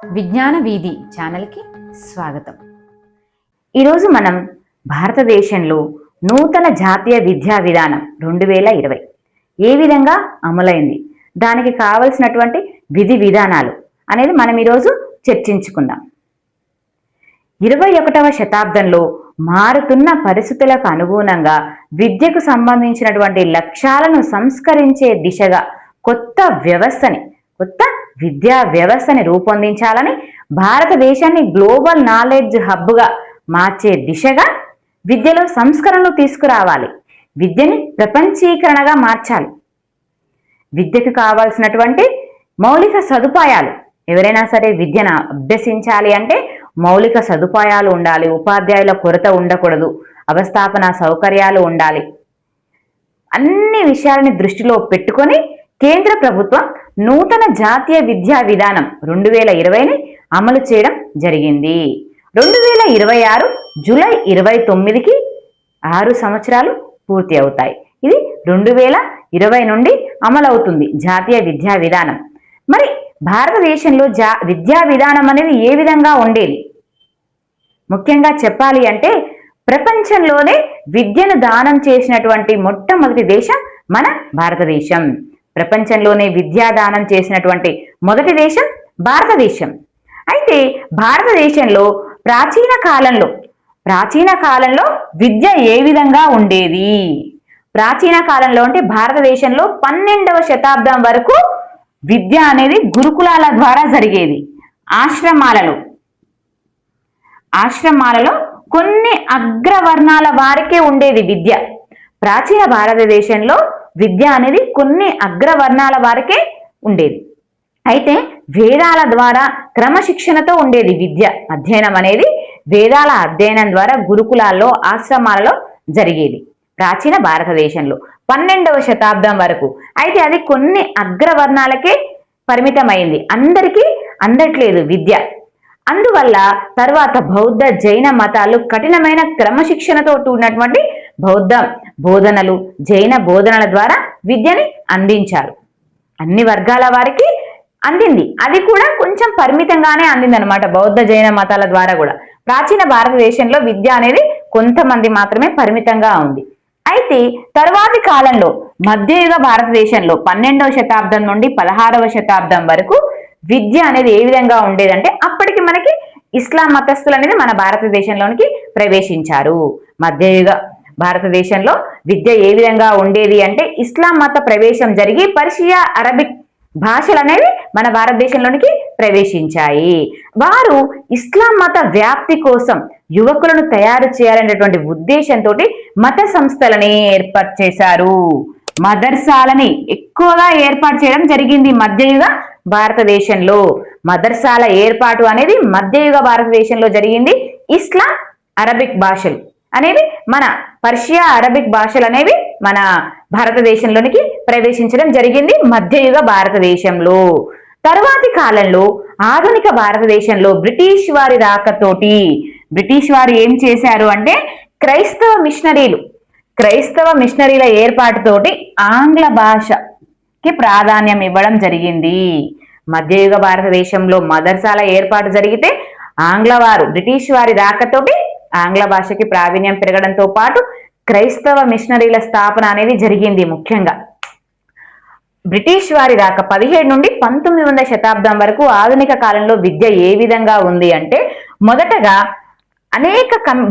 విజ్ఞాన వీధి ఛానల్కి స్వాగతం. ఈరోజు మనం భారతదేశంలో నూతన జాతీయ విద్యా విధానం 2020 ఏ విధంగా అమలైంది, దానికి కావలసినటువంటి విధి విధానాలు అనేది మనం ఈరోజు చర్చించుకుందాం. 21వ శతాబ్దంలో మారుతున్న పరిస్థితులకు అనుగుణంగా విద్యకు సంబంధించినటువంటి లక్ష్యాలను సంస్కరించే దిశగా కొత్త విద్యా వ్యవస్థని రూపొందించాలని, భారతదేశాన్ని గ్లోబల్ నాలెడ్జ్ హబ్గా మార్చే దిశగా విద్యలో సంస్కరణలు తీసుకురావాలి. విద్యని ప్రపంచీకరణగా మార్చాలి. విద్యకు కావాల్సినటువంటి మౌలిక సదుపాయాలు, ఎవరైనా సరే విద్యను అభ్యసించాలి అంటే మౌలిక సదుపాయాలు ఉండాలి. ఉపాధ్యాయుల కొరత ఉండకూడదు, అవస్థాపన సౌకర్యాలు ఉండాలి. అన్ని విషయాలని దృష్టిలో పెట్టుకొని కేంద్ర ప్రభుత్వం నూతన జాతీయ విద్యా విధానం 2020ని అమలు చేయడం జరిగింది. 2026 జూలై 29కి 6 సంవత్సరాలు పూర్తి అవుతాయి. ఇది 2020 నుండి అమలవుతుంది జాతీయ విద్యా విధానం. మరి భారతదేశంలో విద్యా విధానం అనేది ఏ విధంగా ఉండేది? ముఖ్యంగా చెప్పాలి అంటే ప్రపంచంలోనే విద్యను దానం చేసినటువంటి మొట్టమొదటి దేశం మన భారతదేశం. ప్రపంచంలోనే విద్యాదానం చేసినటువంటి మొదటి దేశం భారతదేశం. అయితే భారతదేశంలో ప్రాచీన కాలంలో విద్య ఏ విధంగా ఉండేది? ప్రాచీన కాలంలో అంటే భారతదేశంలో 12వ శతాబ్దం వరకు విద్య అనేది గురుకులాల ద్వారా జరిగేది. ఆశ్రమాలలో కొన్ని అగ్రవర్ణాల వారికే ఉండేది విద్య. ప్రాచీన భారతదేశంలో విద్య అనేది కొన్ని అగ్రవర్ణాల వారికే ఉండేది. అయితే వేదాల ద్వారా క్రమశిక్షణతో ఉండేది విద్య అధ్యయనం అనేది. వేదాల అధ్యయనం ద్వారా గురుకులాల్లో ఆశ్రమాలలో జరిగేది ప్రాచీన భారతదేశంలో 12వ శతాబ్దం వరకు. అయితే అది కొన్ని అగ్రవర్ణాలకే పరిమితమైంది, అందరికీ అందట్లేదు విద్య. అందువల్ల తర్వాత బౌద్ధ జైన మతాలు కఠినమైన క్రమశిక్షణతో ఉన్నటువంటి బౌద్ధ బోధనలు, జైన బోధనల ద్వారా విద్యని అందించారు. అన్ని వర్గాల వారికి అందింది. అది కూడా కొంచెం పరిమితంగానే అందింది అనమాట. బౌద్ధ జైన మతాల ద్వారా కూడా ప్రాచీన భారతదేశంలో విద్య అనేది కొంతమంది మాత్రమే పరిమితంగా ఉంది. అయితే తర్వాతి కాలంలో మధ్యయుగ భారతదేశంలో 12వ శతాబ్దం నుండి 16వ శతాబ్దం వరకు విద్య అనేది ఏ విధంగా ఉండేదంటే, అప్పటికి మనకి ఇస్లాం మతస్థులు అనేది మన భారతదేశంలోనికి ప్రవేశించారు. మధ్యయుగ భారతదేశంలో విద్య ఏ విధంగా ఉండేది అంటే, ఇస్లాం మత ప్రవేశం జరిగి పర్షియా, అరబిక్ భాషలు అనేవి మన భారతదేశంలోనికి ప్రవేశించాయి. వారు ఇస్లాం మత వ్యాప్తి కోసం యువకులను తయారు చేయాలనేటువంటి ఉద్దేశంతో మత సంస్థలని ఏర్పాటు చేశారు. మదర్సాలని ఎక్కువగా ఏర్పాటు చేయడం జరిగింది మధ్యయుగ భారతదేశంలో. మదర్సాల ఏర్పాటు అనేది మధ్యయుగ భారతదేశంలో జరిగింది. ఇస్లాం, అరబిక్ భాషలు అనేవి, మన పర్షియా, అరబిక్ భాషలు అనేవి మన భారతదేశంలోనికి ప్రవేశించడం జరిగింది మధ్యయుగ భారతదేశంలో. తరువాతి కాలంలో ఆధునిక భారతదేశంలో బ్రిటిష్ వారి రాకతోటి, బ్రిటిష్ వారు ఏం చేశారు అంటే క్రైస్తవ మిషనరీల ఏర్పాటుతోటి ఆంగ్ల భాషకి ప్రాధాన్యం ఇవ్వడం జరిగింది. మధ్యయుగ భారతదేశంలో మదర్సాల ఏర్పాటు జరిగితే బ్రిటిష్ వారి రాకతోటి ఆంగ్ల భాషకి ప్రావీణ్యం పెరగడంతో పాటు క్రైస్తవ మిషనరీల స్థాపన అనేది జరిగింది. ముఖ్యంగా బ్రిటిష్ వారి రాక 17 నుండి 19వ శతాబ్దం వరకు ఆధునిక కాలంలో విద్య ఏ విధంగా ఉంది అంటే, మొదటగా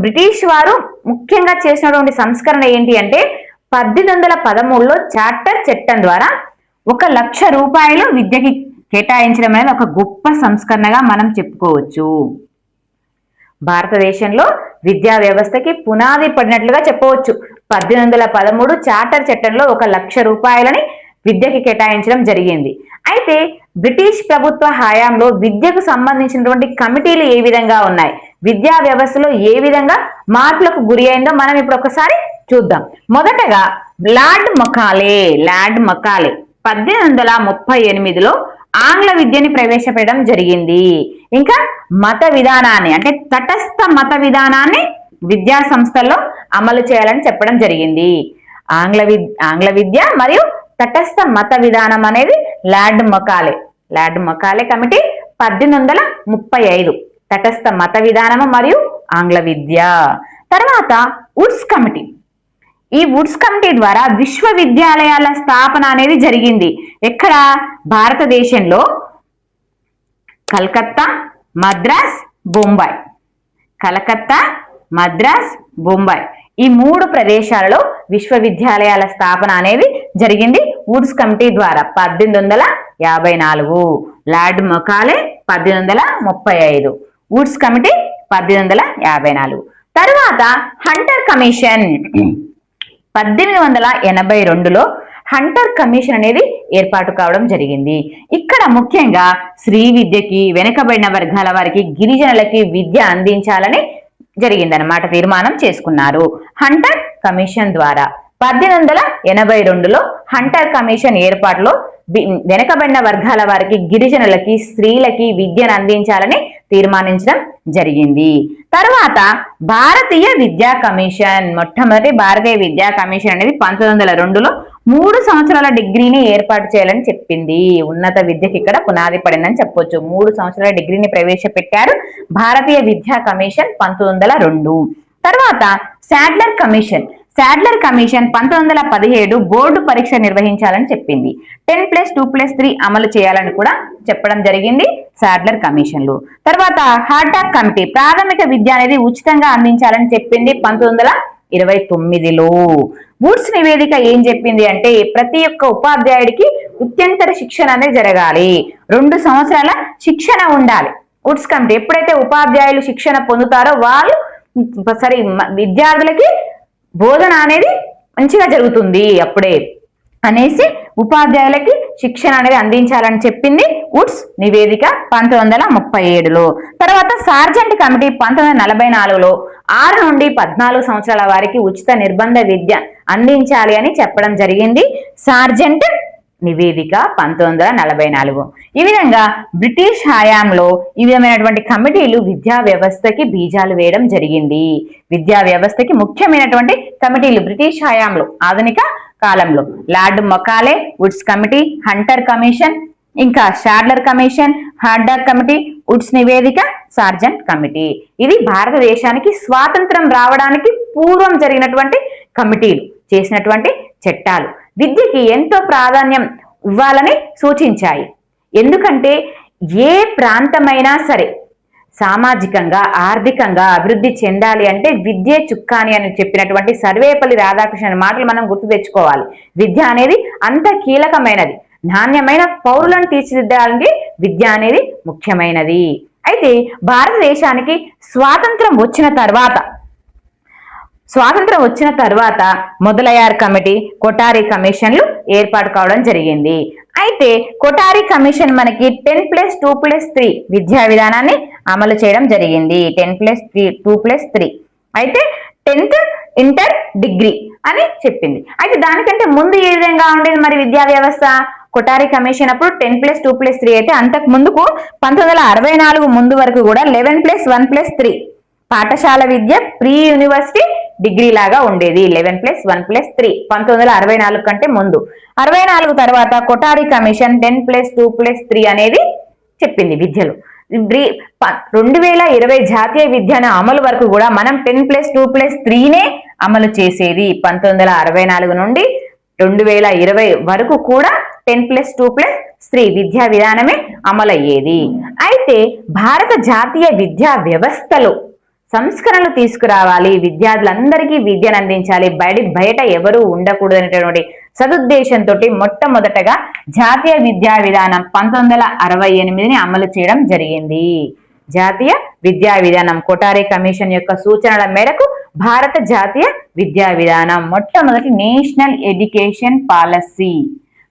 బ్రిటిష్ వారు ముఖ్యంగా చేసినటువంటి సంస్కరణ ఏంటి అంటే, 1813లో చార్టర్ చట్టం ద్వారా 1,00,000 రూపాయలు విద్యకి కేటాయించడం అనేది ఒక గొప్ప సంస్కరణగా మనం చెప్పుకోవచ్చు. భారతదేశంలో విద్యా వ్యవస్థకి పునాది పడినట్లుగా చెప్పవచ్చు. 1813 చార్టర్ చట్టంలో 1,00,000 రూపాయలని విద్యకి కేటాయించడం జరిగింది. అయితే బ్రిటిష్ ప్రభుత్వ హయాంలో విద్యకు సంబంధించినటువంటి కమిటీలు ఏ విధంగా ఉన్నాయి, విద్యా వ్యవస్థలో ఏ విధంగా మార్పులకు గురి అయిందో మనం ఇప్పుడు ఒకసారి చూద్దాం. మొదటగా లార్డ్ మకాలే 1838లో ఆంగ్ల విద్యని ప్రవేశపెట్టడం జరిగింది. ఇంకా మత విధానాన్ని అంటే తటస్థ మత విధానాన్ని విద్యా సంస్థల్లో అమలు చేయాలని చెప్పడం జరిగింది. ఆంగ్ల విద్య మరియు తటస్థ మత విధానం అనేది లార్డ్ మకాలే కమిటీ 1835 తటస్థ మత విధానము మరియు ఆంగ్ల విద్య. తర్వాత వుడ్స్ కమిటీ. ఈ వుడ్స్ కమిటీ ద్వారా విశ్వవిద్యాలయాల స్థాపన అనేది జరిగింది. ఎక్కడ? భారతదేశంలో కలకత్తా, మద్రాస్, బొంబాయి. కలకత్తా, మద్రాస్, బొంబాయి ఈ 3 ప్రదేశాలలో విశ్వవిద్యాలయాల స్థాపన అనేది జరిగింది వుడ్స్ కమిటీ ద్వారా 1854. Lord Macaulay 1835, Woods committee 1854. తర్వాత హంటర్ కమిషన్ 1882లో హంటర్ కమిషన్ అనేది ఏర్పాటు కావడం జరిగింది. ఇక్కడ ముఖ్యంగా స్త్రీ విద్యకి, వెనుకబడిన వర్గాల వారికి, గిరిజనులకి విద్య అందించాలని జరిగిందనమాట, తీర్మానం చేసుకున్నారు హంటర్ కమిషన్ ద్వారా. 1882లో హంటర్ కమిషన్ ఏర్పాటులో వెనుకబడిన వర్గాల వారికి, గిరిజనులకి, స్త్రీలకి విద్యను అందించాలని తీర్మానించడం జరిగింది. తర్వాత భారతీయ విద్యా కమిషన్. మొట్టమొదటి భారతీయ విద్యా కమిషన్ అనేది 1902లో 3 సంవత్సరాల డిగ్రీని ఏర్పాటు చేయాలని చెప్పింది. ఉన్నత విద్యకి ఇక్కడ పునాది పడిందని చెప్పొచ్చు. 3 సంవత్సరాల డిగ్రీని ప్రవేశపెట్టారు భారతీయ విద్యా కమిషన్ 1902. తర్వాత Sadler commission. Sadler commission 1917 board పరీక్ష నిర్వహించాలని చెప్పింది. 10+2+3 అమలు చేయాలని కూడా చెప్పడం జరిగింది శాడ్లర్ కమిషన్లు. తర్వాత హార్టాక్ కమిటీ ప్రాథమిక విద్య అనేది ఉచితంగా అందించాలని చెప్పింది 1929లో. వుడ్స్ నివేదిక ఏం చెప్పింది అంటే ప్రతి ఒక్క ఉపాధ్యాయుడికి ఉత్యంతర శిక్షణ అనేది జరగాలి, 2 సంవత్సరాల శిక్షణ ఉండాలి. వుడ్స్ కమిటీ ఎప్పుడైతే ఉపాధ్యాయులు శిక్షణ పొందుతారో వాళ్ళు విద్యార్థులకి బోధన అనేది మంచిగా జరుగుతుంది అప్పుడే అనేసి ఉపాధ్యాయులకి శిక్షణ అనేది అందించాలని చెప్పింది వుడ్స్ నివేదిక 1937లో. తర్వాత సార్జెంట్ కమిటీ 1944లో 6 నుండి 14 సంవత్సరాల వారికి ఉచిత నిర్బంధ విద్య అందించాలి అని చెప్పడం జరిగింది సార్జెంట్ నివేదిక 1944. ఈ విధంగా బ్రిటిష్ హయాంలో ఈ విధమైనటువంటి కమిటీలు విద్యా వ్యవస్థకి బీజాలు వేయడం జరిగింది. విద్యా వ్యవస్థకి ముఖ్యమైనటువంటి కమిటీలు బ్రిటిష్ హయాంలో, ఆధునిక కాలంలో Lord Macaulay, Woods committee, Hunter commission, ఇంకా Sadler commission, Hartog committee, Woods నివేదిక, సార్జెంట్ కమిటీ. ఇది భారతదేశానికి స్వాతంత్రం రావడానికి పూర్వం జరిగినటువంటి కమిటీలు చేసినటువంటి చట్టాలు విద్యకి ఎంతో ప్రాధాన్యం ఇవ్వాలని సూచించాయి. ఎందుకంటే ఏ ప్రాంతమైనా సరే సామాజికంగా, ఆర్థికంగా అభివృద్ధి చెందాలి అంటే విద్యే చుక్కాని అని చెప్పినటువంటి సర్వేపల్లి రాధాకృష్ణన్ మాటలు మనం గుర్తు తెచ్చుకోవాలి. విద్య అనేది అంత కీలకమైనది. నాణ్యమైన పౌరులను తీర్చిదిద్దడానికి విద్య అనేది ముఖ్యమైనది. అయితే భారతదేశానికి స్వాతంత్రం వచ్చిన తర్వాత మొదలయార్ కమిటీ, కొఠారి కమిషన్లు ఏర్పాటు కావడం జరిగింది. అయితే కొఠారి కమిషన్ మనకి 10+2+3 విద్యా విధానాన్ని అమలు చేయడం జరిగింది. 10+2+3 అయితే 10th ఇంటర్ డిగ్రీ అని చెప్పింది. అయితే దానికంటే ముందు ఏ విధంగా ఉండేది మరి విద్యా వ్యవస్థ? కొఠారి కమిషన్ అప్పుడు 10+2+3 అయితే అంతకు ముందుకు 1964 ముందు వరకు కూడా 11+1+3 పాఠశాల విద్య ప్రీ యూనివర్సిటీ డిగ్రీ లాగా ఉండేది. 11+1+3 1964 కంటే ముందు. 64 తర్వాత కొఠారి కమిషన్ 10+2+3 అనేది చెప్పింది విద్యలో. 2020 జాతీయ విద్యాన అమలు వరకు కూడా మనం 10+2+3నే అమలు చేసేది. 1964 నుండి 2020 వరకు కూడా 10+2+3 విద్యా విధానమే అమలయ్యేది. అయితే భారత జాతీయ విద్యా వ్యవస్థలో సంస్కరణలు తీసుకురావాలి, విద్యార్థులందరికీ విద్యను అందించాలి, బయట ఎవరూ ఉండకూడదు అనేటటువంటి సదుద్దేశంతో మొట్టమొదటగా జాతీయ విద్యా విధానం 1968ని అమలు చేయడం జరిగింది. జాతీయ విద్యా విధానం కొఠారి కమిషన్ యొక్క సూచనల మేరకు భారత జాతీయ విద్యా విధానం మొట్టమొదటి నేషనల్ ఎడ్యుకేషన్ పాలసీ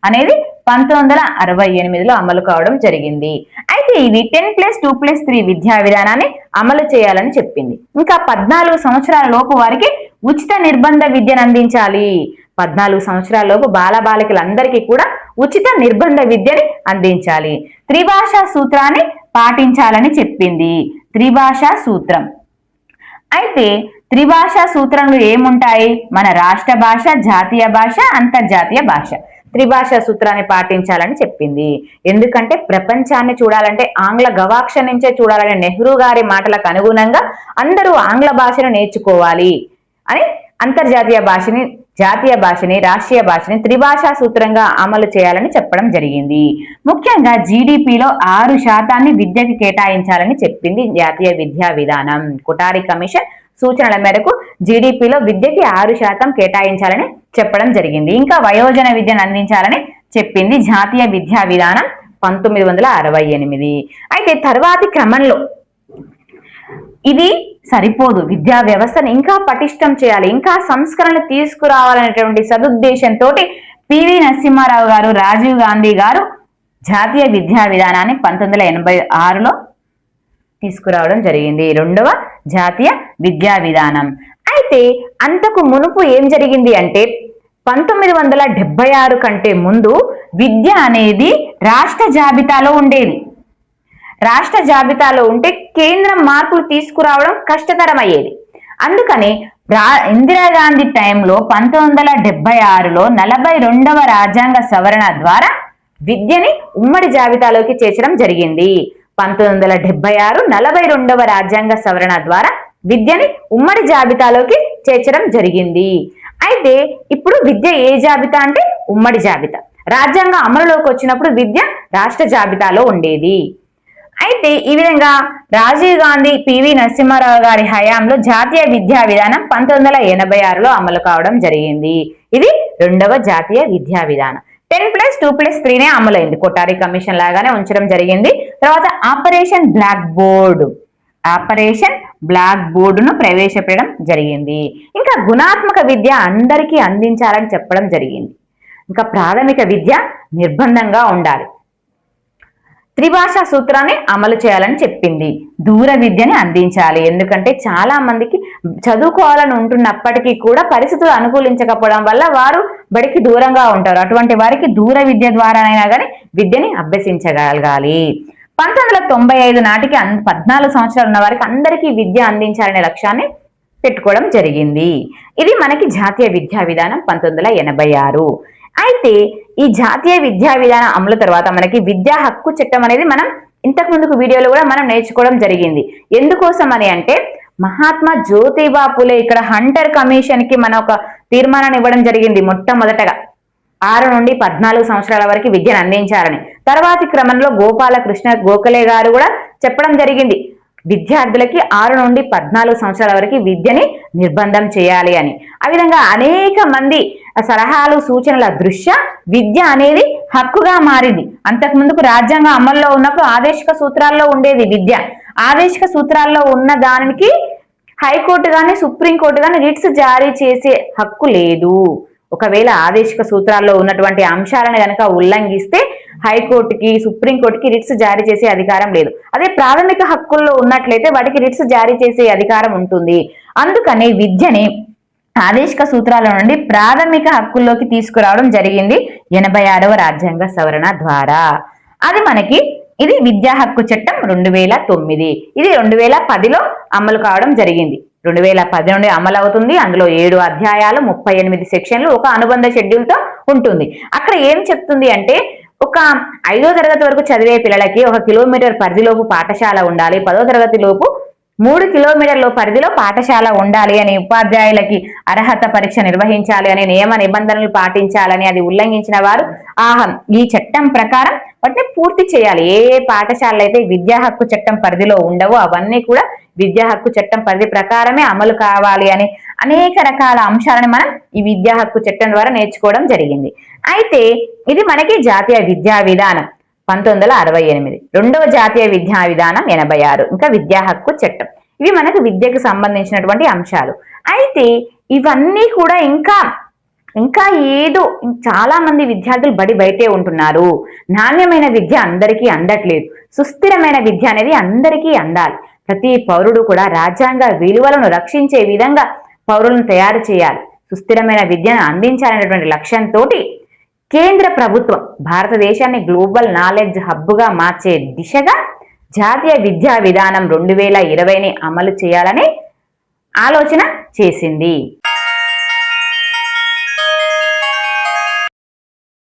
అనేది 1968లో అమలు కావడం జరిగింది. అయితే ఇది 10+2+3 విద్యా విధానాన్ని అమలు చేయాలని చెప్పింది. ఇంకా 14 సంవత్సరాల లోపు వారికి ఉచిత నిర్బంధ విద్యను అందించాలి. 14 సంవత్సరాల లోపు బాలబాలికలందరికీ కూడా ఉచిత నిర్బంధ విద్యని అందించాలి. త్రిభాషా సూత్రాన్ని పాటించాలని చెప్పింది. త్రిభాషా సూత్రం. అయితే త్రిభాషా సూత్రంలో ఏముంటాయి? మన రాష్ట్ర భాష, జాతీయ భాష, అంతర్జాతీయ భాష. త్రిభాషా సూత్రాన్ని పాటించాలని చెప్పింది. ఎందుకంటే ప్రపంచాన్ని చూడాలంటే ఆంగ్ల గవాక్ష నుంచే చూడాలని నెహ్రూ గారి మాటలకు అనుగుణంగా అందరూ ఆంగ్ల భాషను నేర్చుకోవాలి అని అంతర్జాతీయ భాషని, జాతీయ భాషని, రాష్ట్రీయ భాషని త్రిభాషా సూత్రంగా అమలు చేయాలని చెప్పడం జరిగింది. ముఖ్యంగా జీడిపిలో 6% విద్యకి కేటాయించాలని చెప్పింది జాతీయ విద్యా విధానం. కొఠారి కమిషన్ సూచనల మేరకు జీడిపిలో విద్యకి 6% కేటాయించాలని చెప్పడం జరిగింది. ఇంకా వయోజన విద్యను అందించాలని చెప్పింది జాతీయ విద్యా విధానం 1968. అయితే తర్వాతి క్రమంలో ఇది సరిపోదు, విద్యా వ్యవస్థను ఇంకా పటిష్టం చేయాలి, ఇంకా సంస్కరణలు తీసుకురావాలనేటువంటి సదుద్దేశంతో పివి నరసింహారావు గారు, రాజీవ్ గాంధీ గారు జాతీయ విద్యా విధానాన్ని 1986లో తీసుకురావడం జరిగింది, రెండవ జాతీయ విద్యా విధానం. అయితే అంతకు మునుపు ఏం జరిగింది అంటే 1976 కంటే ముందు విద్య అనేది రాష్ట్ర జాబితాలో ఉండేది. రాష్ట్ర జాబితాలో ఉంటే కేంద్రం మార్పులు తీసుకురావడం కష్టతరమయ్యేది. అందుకని ఇందిరాగాంధీ టైంలో 1976లో 42వ రాజ్యాంగ సవరణ ద్వారా విద్యని ఉమ్మడి జాబితాలోకి చేర్చడం జరిగింది. 1976 42వ రాజ్యాంగ సవరణ ద్వారా విద్యని ఉమ్మడి జాబితాలోకి చేర్చడం జరిగింది. అయితే ఇప్పుడు విద్య ఏ జాబితా అంటే ఉమ్మడి జాబితా. రాజ్యాంగం అమలులోకి వచ్చినప్పుడు విద్య రాష్ట్ర జాబితాలో ఉండేది. అయితే ఈ విధంగా రాజీవ్ గాంధీ, పివి నరసింహారావు గారి హయాంలో జాతీయ విద్యా విధానం 1986లో అమలు కావడం జరిగింది. ఇది రెండవ జాతీయ విద్యా విధానం. 10+2+3 అమలైంది. కొఠారి కమిషన్ లాగానే ఉంచడం జరిగింది. తర్వాత ఆపరేషన్ బ్లాక్ బోర్డును ప్రవేశపెట్టడం జరిగింది. ఇంకా గుణాత్మక విద్య అందరికీ అందించాలని చెప్పడం జరిగింది. ఇంకా ప్రాథమిక విద్య నిర్బంధంగా ఉండాలి. త్రిభాషా సూత్రాన్ని అమలు చేయాలని చెప్పింది. దూర విద్యని అందించాలి. ఎందుకంటే చాలా మందికి చదువుకోవాలని ఉంటున్నప్పటికీ కూడా పరిస్థితులు అనుకూలించకపోవడం వల్ల వారు బడికి దూరంగా ఉంటారు. అటువంటి వారికి దూర విద్య ద్వారానైనా కానీ విద్యని అభ్యసించగలగాలి. 1995 నాటికి 14 సంవత్సరాలు ఉన్న వారికి అందరికీ విద్య అందించాలనే లక్ష్యాన్ని పెట్టుకోవడం జరిగింది. ఇది మనకి జాతీయ విద్యా విధానం 1986. అయితే ఈ జాతీయ విద్యా విధానం అమలు తర్వాత మనకి విద్యా హక్కు చట్టం అనేది మనం ఇంతకు ముందుకు వీడియోలో కూడా మనం నేర్చుకోవడం జరిగింది. ఎందుకోసం అని అంటే మహాత్మా జ్యోతిబా పులే ఇక్కడ హంటర్ కమిషన్ కి మన ఒక తీర్మానాన్ని ఇవ్వడం జరిగింది. మొట్టమొదటగా 6 నుండి 14 సంవత్సరాల వరకు విద్యను అందించాలని. తర్వాతి క్రమంలో గోపాలకృష్ణ గోఖలే గారు కూడా చెప్పడం జరిగింది, విద్యార్థులకి 6 నుండి 14 సంవత్సరాల వరకు విద్యని నిర్బంధం చేయాలి అని. ఆ విధంగా అనేక మంది సలహాలు సూచనల దృష్ట్యా విద్య అనేది హక్కుగా మారింది. అంతకు ముందుకు రాజ్యాంగం అమల్లో ఉన్నప్పుడు ఆదేశిక సూత్రాల్లో ఉండేది విద్య. ఆదేశిక సూత్రాల్లో ఉన్న దానికి హైకోర్టు కానీ సుప్రీంకోర్టు కానీ రిట్స్ జారీ చేసే హక్కు లేదు. ఒకవేళ ఆదేశిక సూత్రాల్లో ఉన్నటువంటి అంశాలను కనుక ఉల్లంఘిస్తే హైకోర్టుకి సుప్రీంకోర్టుకి రిట్స్ జారీ చేసే అధికారం లేదు. అదే ప్రాథమిక హక్కుల్లో ఉన్నట్లయితే వాటికి రిట్స్ జారీ చేసే అధికారం ఉంటుంది. అందుకని విద్యని ఆదేశిక సూత్రాల నుండి ప్రాథమిక హక్కుల్లోకి తీసుకురావడం జరిగింది 86వ రాజ్యాంగ సవరణ ద్వారా. అది మనకి ఇది విద్యా హక్కు చట్టం 2009. ఇది 2010లో అమలు కావడం జరిగింది. 2010 నుండి అమలు అవుతుంది. అందులో 7 అధ్యాయాలు, 38 సెక్షన్లు, ఒక అనుబంధ షెడ్యూల్ తో ఉంటుంది. అక్కడ ఏం చెప్తుంది అంటే ఒక 5వ తరగతి వరకు చదివే పిల్లలకి 1 కిలోమీటర్ పరిధిలోపు పాఠశాల ఉండాలి, 10వ తరగతి లోపు 3 కిలోమీటర్ల పరిధిలో పాఠశాల ఉండాలి అని, ఉపాధ్యాయులకి అర్హత పరీక్ష నిర్వహించాలి అని, నియమ నిబంధనలు పాటించాలని, అది ఉల్లంఘించిన వారు ఈ చట్టం ప్రకారం వాటిని పూర్తి చేయాలి. ఏ పాఠశాలలు అయితే విద్యా హక్కు చట్టం పరిధిలో ఉండవో అవన్నీ కూడా విద్యా హక్కు చట్టం పరిధి ప్రకారమే అమలు కావాలి అని అనేక రకాల అంశాలను మనం ఈ విద్యా హక్కు చట్టం ద్వారా నేర్చుకోవడం జరిగింది. అయితే ఇది మనకి జాతీయ విద్యా విధానం 1968, రెండవ జాతీయ విద్యా విధానం 86, ఇంకా విద్యా హక్కు చట్టం. ఇవి మనకు విద్యకు సంబంధించినటువంటి అంశాలు. అయితే ఇవన్నీ కూడా ఇంకా ఏదో చాలా మంది విద్యార్థులు బయటే ఉంటున్నారు. నాణ్యమైన విద్య అందరికీ అందట్లేదు. సుస్థిరమైన విద్య అనేది అందరికీ అందాలి. ప్రతి పౌరుడు కూడా రాజ్యాంగ విలువలను రక్షించే విధంగా పౌరులను తయారు చేయాలి. సుస్థిరమైన విద్యను అందించాలనేటువంటి లక్ష్యంతో కేంద్ర ప్రభుత్వం భారతదేశాన్ని గ్లోబల్ నాలెడ్జ్ హబ్గా మార్చే దిశగా జాతీయ విద్యా విధానం 2020ని అమలు చేయాలని ఆలోచన చేసింది.